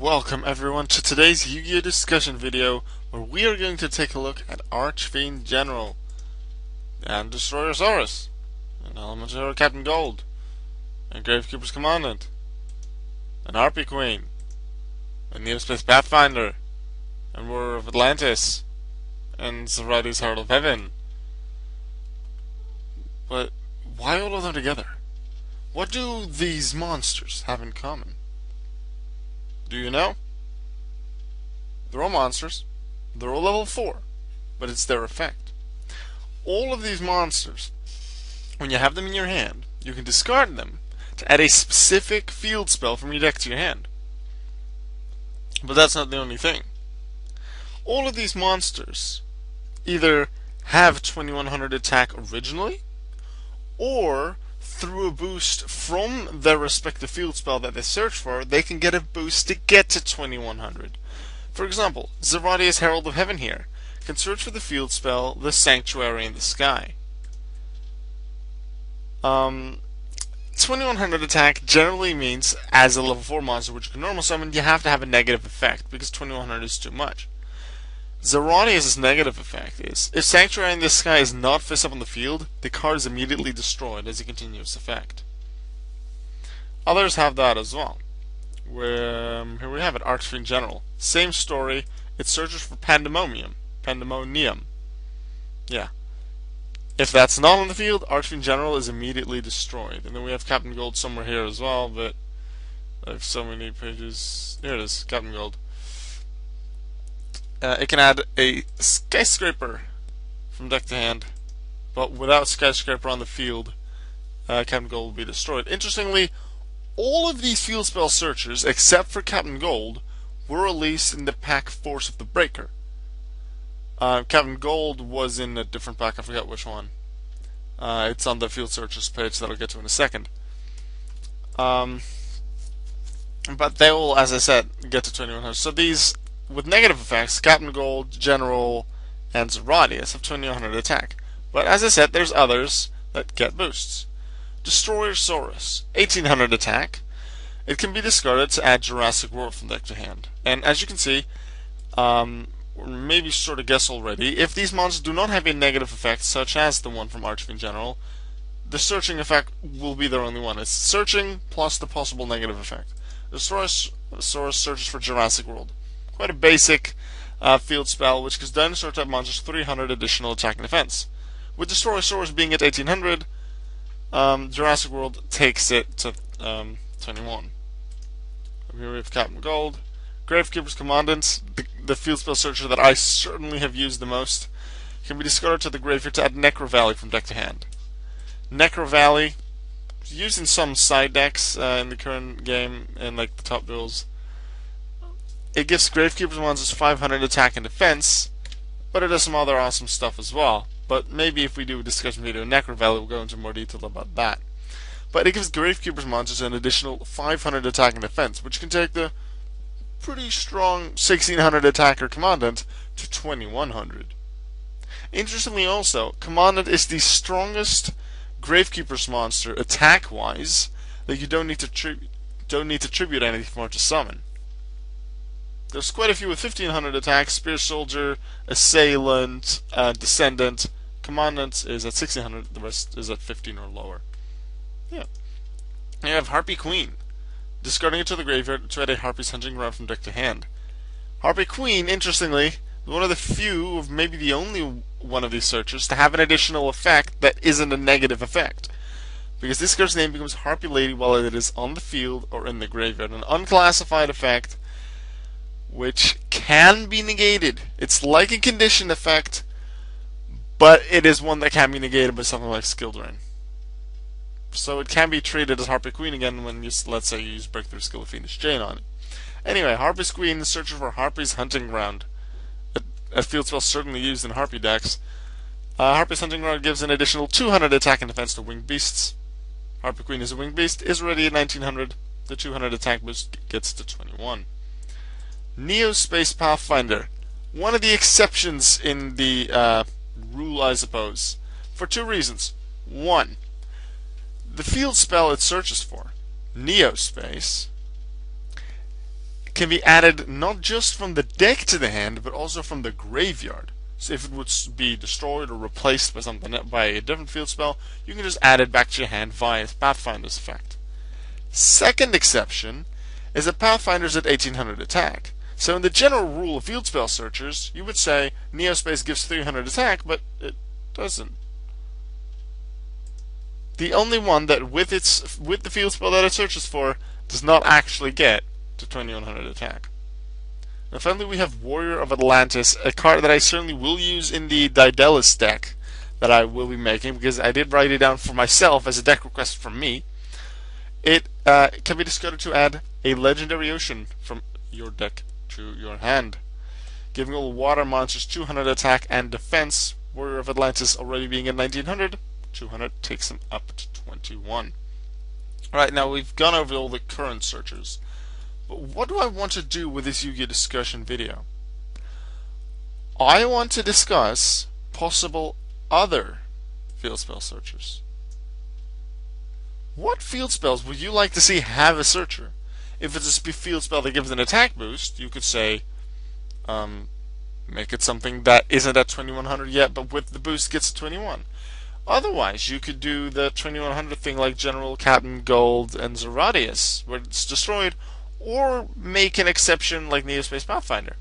Welcome everyone to today's Yu-Gi-Oh! Discussion video where we are going to take a look at Archfiend General and Destroyer-Saurus and Elemental Captain Gold and Gravekeeper's Commandant and Harpy Queen and Neospace Pathfinder and War of Atlantis and Zerati's Herald of Heaven. But why all of them together? What do these monsters have in common? Do you know? They're all monsters. They're all level 4. But it's their effect. All of these monsters, when you have them in your hand, you can discard them to add a specific field spell from your deck to your hand. But that's not the only thing. All of these monsters either have 2100 attack originally, or through a boost from their respective field spell that they search for, they can get a boost to get to 2100. For example, Zerati's Herald of Heaven here can search for the field spell, the Sanctuary in the Sky. 2100 attack generally means, as a level 4 monster which you can normal summon, you have to have a negative effect, because 2100 is too much. Zerati's negative effect is, if Sanctuary in the Sky is not fist up on the field, the card is immediately destroyed as a continuous effect. Others have that as well. Here we have it, Archfiend General. Same story, it searches for Pandemonium. Yeah. If that's not on the field, Archfiend General is immediately destroyed. And then we have Captain Gold somewhere here as well, but I have so many pages. Here it is, Captain Gold. It can add a Skyscraper from deck to hand, but without Skyscraper on the field, Captain Gold will be destroyed. Interestingly, all of these field spell searchers, except for Captain Gold, were released in the pack Force of the Breaker. Captain Gold was in a different pack, I forget which one. It's on the field searchers page that I'll get to in a second. But they will, as I said, get to 2100. So these, with negative effects, Captain Gold, General, and Zerati's have 2100 attack. But as I said, there's others that get boosts. Destroyer-Saurus, 1800 attack. It can be discarded to add Jurassic World from deck to hand. And as you can see, or maybe sort of guess already, if these monsters do not have a negative effect, such as the one from Archfiend General, the searching effect will be their only one. It's searching plus the possible negative effect. Destroyer-Saurus searches for Jurassic World. Quite a basic field spell, which gives dinosaur type monsters 300 additional attack and defense. With Destroyer-Saurus being at 1800, Jurassic World takes it to 21. Here we have Captain Gold. Gravekeeper's Commandant, the field spell searcher that I certainly have used the most, can be discarded to the graveyard to add Necro Valley from deck to hand. Necro Valley, used in some side decks in the current game, in like the top duels. It gives Gravekeeper's monsters 500 attack and defense, but it does some other awesome stuff as well. But maybe if we do a discussion video on Necro Valley, we'll go into more detail about that. But it gives Gravekeeper's monsters an additional 500 attack and defense, which can take the pretty strong 1600 attacker Commandant to 2100. Interestingly also, Commandant is the strongest Gravekeeper's monster attack-wise that you don't need to tribute anything for to summon. There's quite a few with 1500 attack: Spear Soldier, Assailant, Descendant. Commandant is at 1600, the rest is at 15 or lower. Yeah. You have Harpy Queen. Discarding it to the graveyard to add a Harpy's Hunting Ground from deck to hand. Harpy Queen, interestingly, is one of the few, of maybe the only one of these searchers, to have an additional effect that isn't a negative effect. Because this card's name becomes Harpy Lady while it is on the field or in the graveyard. An unclassified effect which can be negated. It's like a condition effect, but it is one that can be negated by something like Skill Drain. So it can be treated as Harpy Queen again when you, let's say, you use Breakthrough Skill of Fiendish Chain on it. Anyway, Harpy Queen is searching for Harpy's Hunting Ground, a field spell certainly used in Harpy decks. Harpy's Hunting Ground gives an additional 200 attack and defense to Winged Beasts. Harpy Queen is a Winged Beast, is already at 1900. The 200 attack boost gets to 21. Neospace Pathfinder, one of the exceptions in the rule, I suppose, for two reasons. One, the field spell it searches for, Neospace, can be added not just from the deck to the hand, but also from the graveyard. So if it would be destroyed or replaced by something by a different field spell, you can just add it back to your hand via Pathfinder's effect. Second exception is that Pathfinder's at 1800 attack. So in the general rule of field spell searchers, you would say Neospace gives 300 attack, but it doesn't. The only one that with the field spell that it searches for does not actually get to 2100 attack. Now finally we have Warrior of Atlantis, a card that I certainly will use in the Daedalus deck that I will be making, because I did write it down for myself as a deck request from me. It can be discarded to add a Legendary Ocean from your deck to your hand, giving all water monsters 200 attack and defense. Warrior of Atlantis already being at 1900, 200 takes him up to 21. Alright, now we've gone over all the current searchers. But what do I want to do with this Yu-Gi-Oh! Discussion video? I want to discuss possible other field spell searchers. What field spells would you like to see have a searcher? If it's a field spell that gives an attack boost, you could say, make it something that isn't at 2100 yet, but with the boost gets to 21. Otherwise, you could do the 2100 thing like General Captain Gold and Zeradius, where it's destroyed, or make an exception like Neospace Pathfinder.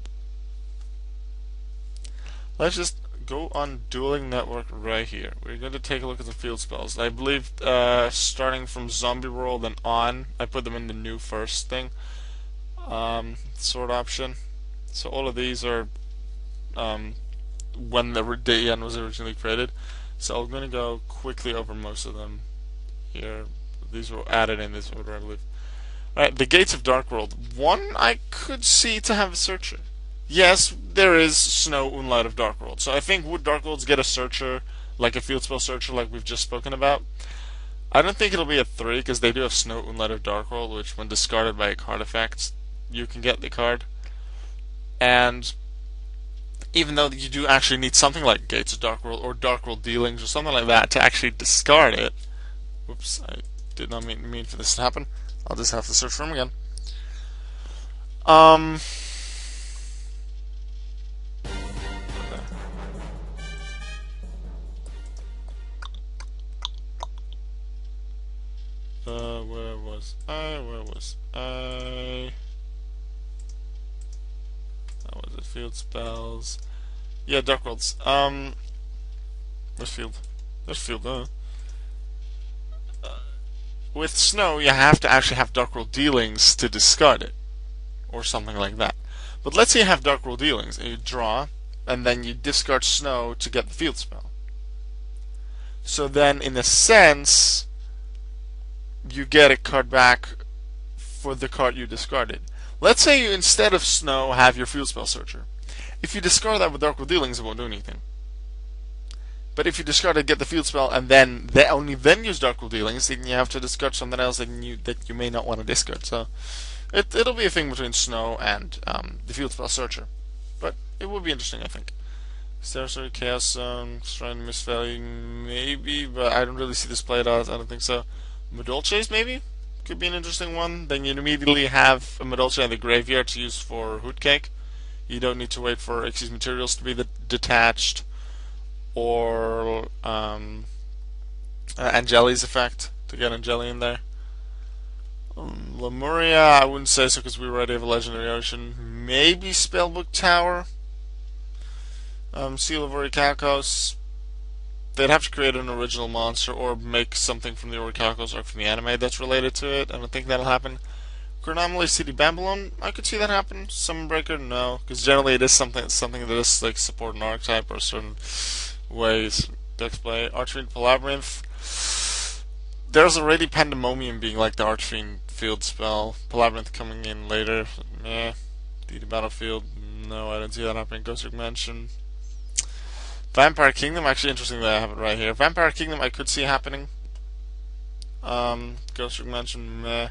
Let's just go on Dueling Network right here. We're going to take a look at the field spells. I believe starting from Zombie World and on, I put them in the new first thing. Sword option. So all of these are when the DN was originally created. So I'm going to go quickly over most of them here. These were added in this order, I believe. Alright, the Gates of Dark World. One I could see to have a searcher. Yes, there is Snow Unlight of Dark World. So I think would Dark Worlds get a searcher, like a field spell searcher like we've just spoken about? I don't think it'll be a 3, because they do have Snow Unlight of Dark World, which when discarded by a card effect, you can get the card. And even though you do actually need something like Gates of Dark World or Dark World Dealings or something like that to actually discard it. Whoops, I did not mean for this to happen. I'll just have to search for him again. Where was I? That was it. Field spells. Yeah, Dark Worlds. Where's field? There's field, with Snow, you have to actually have Dark World Dealings to discard it, or something like that. But let's say you have Dark World Dealings, and you draw, and then you discard Snow to get the field spell. So then, in a sense, you get a card back for the card you discarded. Let's say you, instead of Snow, have your field spell searcher. If you discard that with Dark World Dealings, it won't do anything. But if you discard it, get the field spell, and then only then use Dark World Dealings, then you have to discard something else that you may not want to discard. So it'll be a thing between Snow and the field spell searcher. But it would be interesting, I think. Sorcery, Chaos Zone, Shrine, Mist Valley, maybe, but I don't really see this played out. I don't think so. Madolches, maybe? Could be an interesting one. Then you'd immediately have a Madolche in the graveyard to use for Hoot Cake. You don't need to wait for Xyz materials to be detached, or Angeli's effect to get Angeli in there. Lemuria, I wouldn't say so because we already have a Legendary Ocean. Maybe Spellbook Tower. Seal of Orichalcos. They'd have to create an original monster or make something from the Orichalcos or from the anime that's related to it. I don't think that'll happen. Chronomaly City Babylon, I could see that happen. Summonbreaker, no, because generally it is something that is like support an archetype or certain ways dex play. Archfiend Palabyrinth. There's already Pandemonium being like the Archfiend field spell. Palabyrinth coming in later. Meh. The Battlefield, no, I don't see that happening. Ghost Trick Mansion. Vampire Kingdom, actually interesting that I have it right here. Vampire Kingdom I could see happening. Ghost Trick Mansion, meh.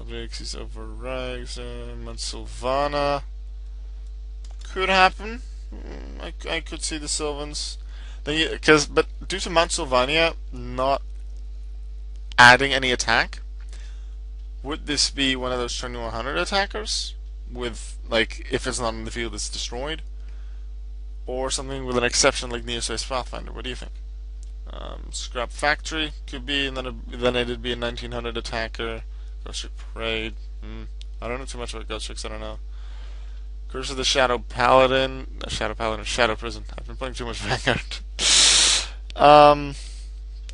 Xyz Override, Mount Sylvana could happen. I could see the Sylvans. But due to Mount Sylvania not adding any attack, Would this be one of those 2100 attackers? With, like, if it's not in the field, it's destroyed? Or something with an exception like Neospace Pathfinder? What do you think? Scrap Factory could be, and then it'd be a 1900 attacker. Ghost Parade. I don't know too much about Ghost Tricks, I don't know. Curse of the Shadow Paladin. Shadow Prison. I've been playing too much Vanguard.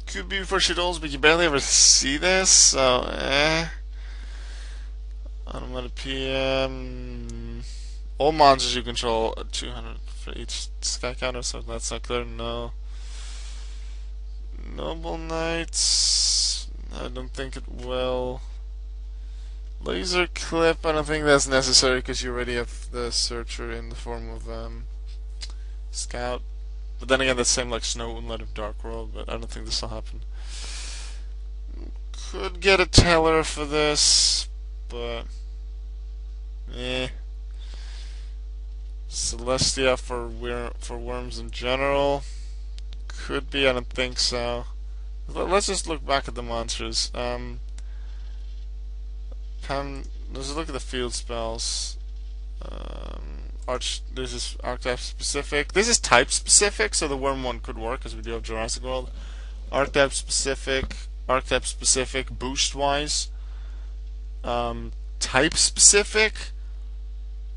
Could be for shitholes, but you barely ever see this, so Automated PM. All monsters you control 200 for each sky counter, so that's not clear. No. Noble Knights. I don't think it will. Laser Clip, I don't think that's necessary because you already have the Searcher in the form of Scout. But then again, that's same like Snow Moonlight of Dark World, but I don't think this will happen. Could get a Teller for this, but Celestia for worms in general. Could be, I don't think so. Let's just look back at the monsters. Let's look at the field spells. This is archetype specific. This is type specific, so the worm one could work because we do have Jurassic World. Archetype specific, boost wise. Type specific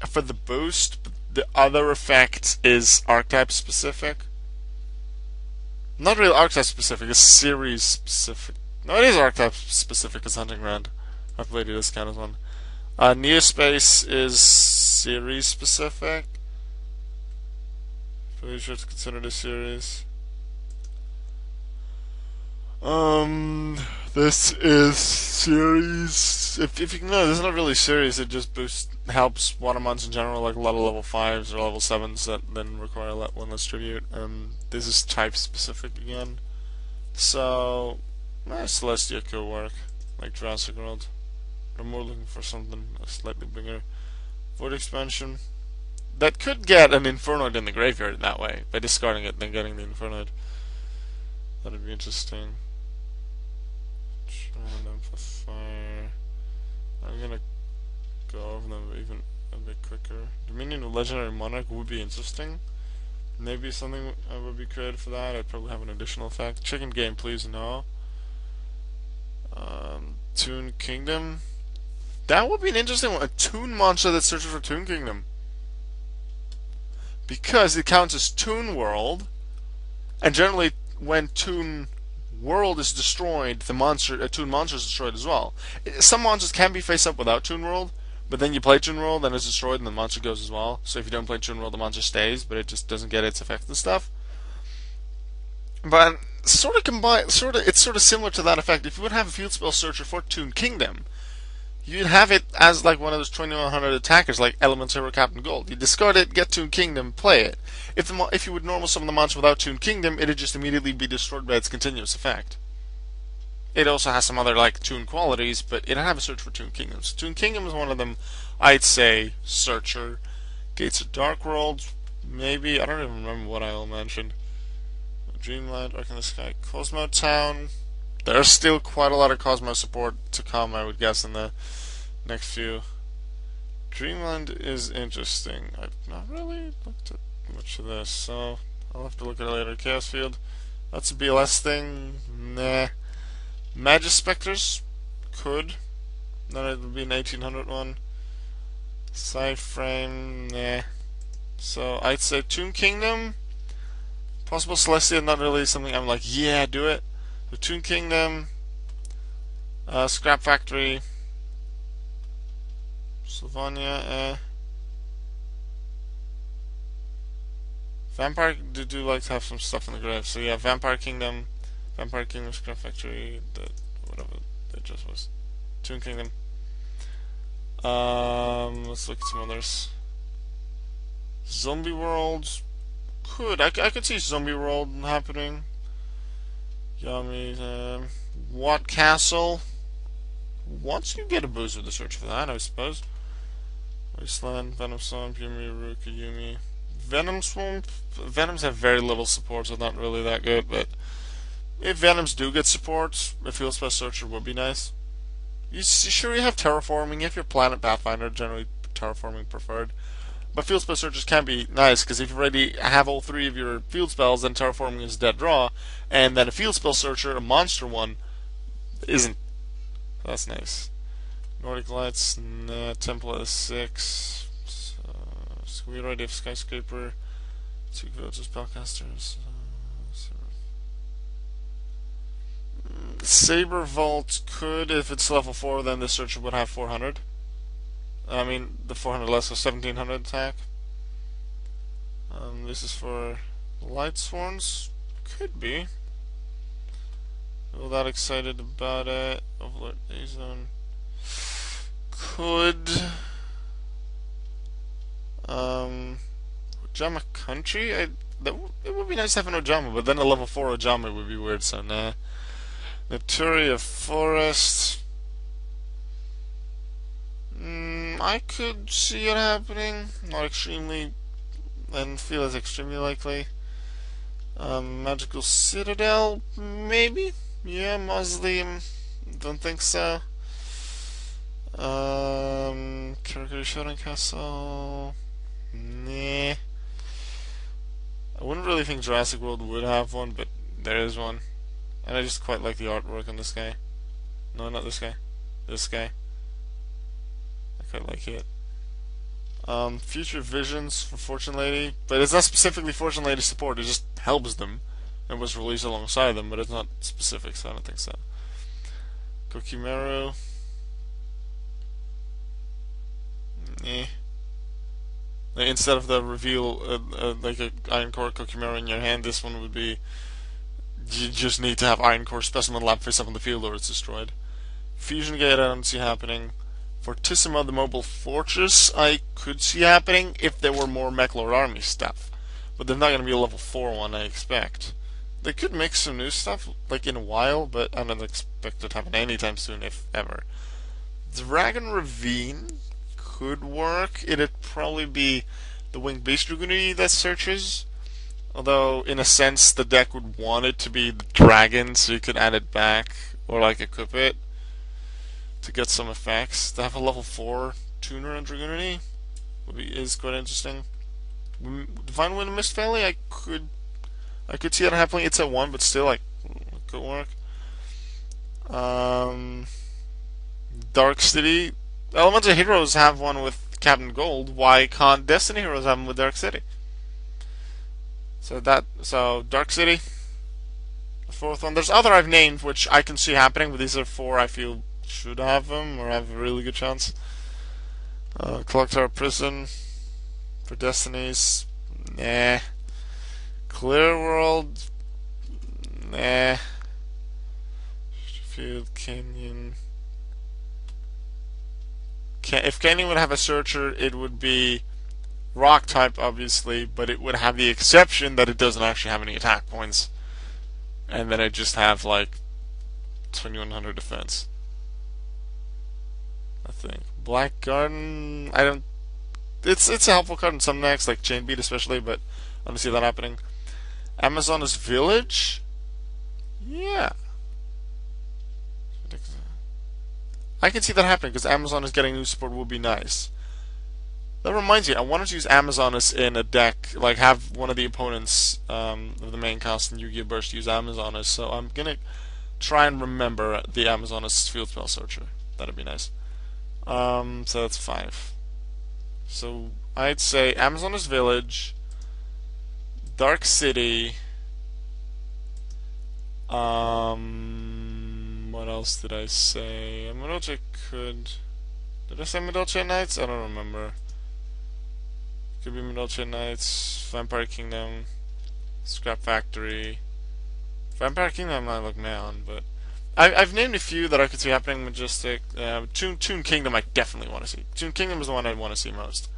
for the boost. But the other effect is archetype specific. Not really archetype specific, it's series specific. No, it is archetype specific, it's Hunting Ground. I've played it as kind of one. Neospace is series specific. Pretty sure it's considered a series. This is series. If you know, this is not really series. It just helps water mons in general, like a lot of level 5s or level 7s that then require one less tribute. This is type specific again. So, Celestia could work, like Jurassic World. I'm more looking for something slightly bigger. Void Expansion. That could get an Infernoid in the graveyard that way, by discarding it and then getting the Infernoid. That'd be interesting. Amplifier. I'm gonna go over them even a bit quicker. Dominion of Legendary Monarch would be interesting. Maybe something would be created for that. I'd probably have an additional effect. Chicken Game, please, no. Toon Kingdom. That would be an interesting one. A Toon monster that searches for Toon Kingdom. Because it counts as Toon World, and generally when Toon World is destroyed, a Toon monster is destroyed as well. Some monsters can be face up without Toon World, but then you play Toon World, then it's destroyed, and the monster goes as well. So if you don't play Toon World, the monster stays, but it just doesn't get its effect and stuff. But it's sort of similar to that effect. If you would have a field spell searcher for Toon Kingdom, you'd have it as like one of those 2100 attackers, like Elements Hero Captain Gold. You discard it, get Toon Kingdom, play it. If you would normal summon the monster without Toon Kingdom, it'd just immediately be destroyed by its continuous effect. It also has some other like Toon qualities, but it'd have a search for Toon Kingdom. So Toon Kingdom is one of them. I'd say Searcher, Gates of Dark World, maybe. I don't even remember what I all mentioned. Dreamland, Arc in the Sky, Cosmo Town. There's still quite a lot of Cosmo support to come, I would guess, in the next few. Dreamland is interesting. I've not really looked at much of this, so I'll have to look at it later. Chaos Field. That's a BLS thing. Nah. Magispecters? Could. Then it would be an 1800 one. Sideframe? Nah. So I'd say Toon Kingdom. Possible Celestia, not really something I'm like, yeah, do it. The Toon Kingdom, Scrap Factory, Sylvania, Vampire do like to have some stuff in the grave. So yeah, Vampire Kingdom, Scrap Factory, whatever it just was. Toon Kingdom. Let's look at some others. Zombie World. I could see Zombie World happening. Yummy. Watt Castle. Once you get a boost with the search for that, I suppose. Wasteland, Venom Swamp, Yumi, Ruka, Yumi. Venom Swamp. Venoms have very little support, so not really that good. But if Venoms do get support, a field spell searcher would be nice. Sure, you have terraforming. You have your planet pathfinder, generally terraforming preferred. But field spell searches can be nice because if you already have all three of your field spells, then terraforming is dead draw, and then a field spell searcher, a monster one, isn't. That's nice. Nordic Lights, nah, Temple is 6. So we already have Skyscraper, 2 Villages, Spellcasters. Saber Vault could, if it's level 4, then the searcher would have 400. I mean, the 400 less, so 1700 attack. This is for Light Sworns. Could be. Not that excited about it. Overlord A-Zone. Could. Ojama Country? It would be nice to have an Ojama, but then a level 4 Ojama would be weird, so nah. Naturia Forest. I could see it happening. Not extremely. I don't feel it's extremely likely. Magical Citadel, maybe? Yeah, Mausoleum. Don't think so. Karakuri Shodan Castle. Nah. I wouldn't really think Jurassic World would have one, but there is one. And I just quite like the artwork on this guy. No, not this guy. This guy. I quite like it. Future Visions for Fortune Lady, but it's not specifically Fortune Lady support, it just helps them. It was released alongside them, but it's not specific, so I don't think so. Kokimeru. Eh. Instead of the reveal, like a Iron Core Kokimeru in your hand, this one would be you just need to have Iron Core Specimen Lab face up on the field or it's destroyed. Fusion Gate I don't see happening. Fortissimo, the Mobile Fortress, I could see happening if there were more Mechlord Army stuff. But they're not going to be a level 4 one, I expect. They could make some new stuff, like in a while, but I don't expect it to happen anytime soon, if ever. Dragon Ravine could work. It'd probably be the Winged Beast Dragooney that searches. Although, in a sense, the deck would want it to be the dragon, so you could add it back, or like equip it to get some effects. To have a level 4 tuner on Dragooney is quite interesting. Divine Wind and Mist Valley, I could see that happening. It's at 1, but still, like, it could work. Dark City. Elemental Heroes have one with Captain Gold. Why can't Destiny Heroes have one with Dark City? So Dark City, the 4th one. There's other I've named which I can see happening, but these are 4 I feel should have them or have a really good chance. Clock Tower Prison for Destinies, nah. Clear World, nah. Field Canyon. If Canyon would have a searcher, it would be rock type, obviously, but it would have the exception that it doesn't actually have any attack points, and then it just have like 2100 defense. I think Black Garden. I don't. It's a helpful card in some decks, like Chain Beat especially, but I don't see that happening. Amazonas Village. Yeah. I can see that happening because Amazonas getting new support would be nice. That reminds me, I wanted to use Amazonas in a deck, like have one of the opponents of the main cast in Yu-Gi-Oh! Burst use Amazonas, so I'm gonna try and remember the Amazonas Field Spell Searcher. That'd be nice. So that's 5. So I'd say Amazonas Village, Dark City, what else did I say? Midolce could... Did I say Midolce Knights? I don't remember. Could be Midolce Knights, Vampire Kingdom, Scrap Factory. Vampire Kingdom I might look man, but I've named a few that I could see happening. Majestic, Toon Kingdom I definitely want to see. Toon Kingdom is the one I'd want to see most.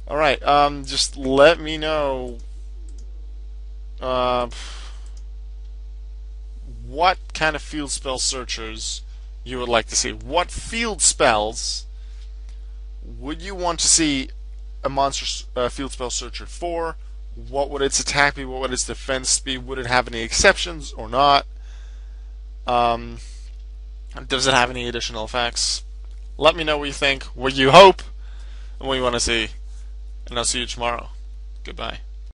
Alright, just let me know what kind of field spell searchers you would like to see. What field spells would you want to see a monster field spell searcher for? What would its attack be? What would its defense be? Would it have any exceptions or not? Does it have any additional effects? Let me know what you think, what you hope, and what you want to see. And I'll see you tomorrow. Goodbye.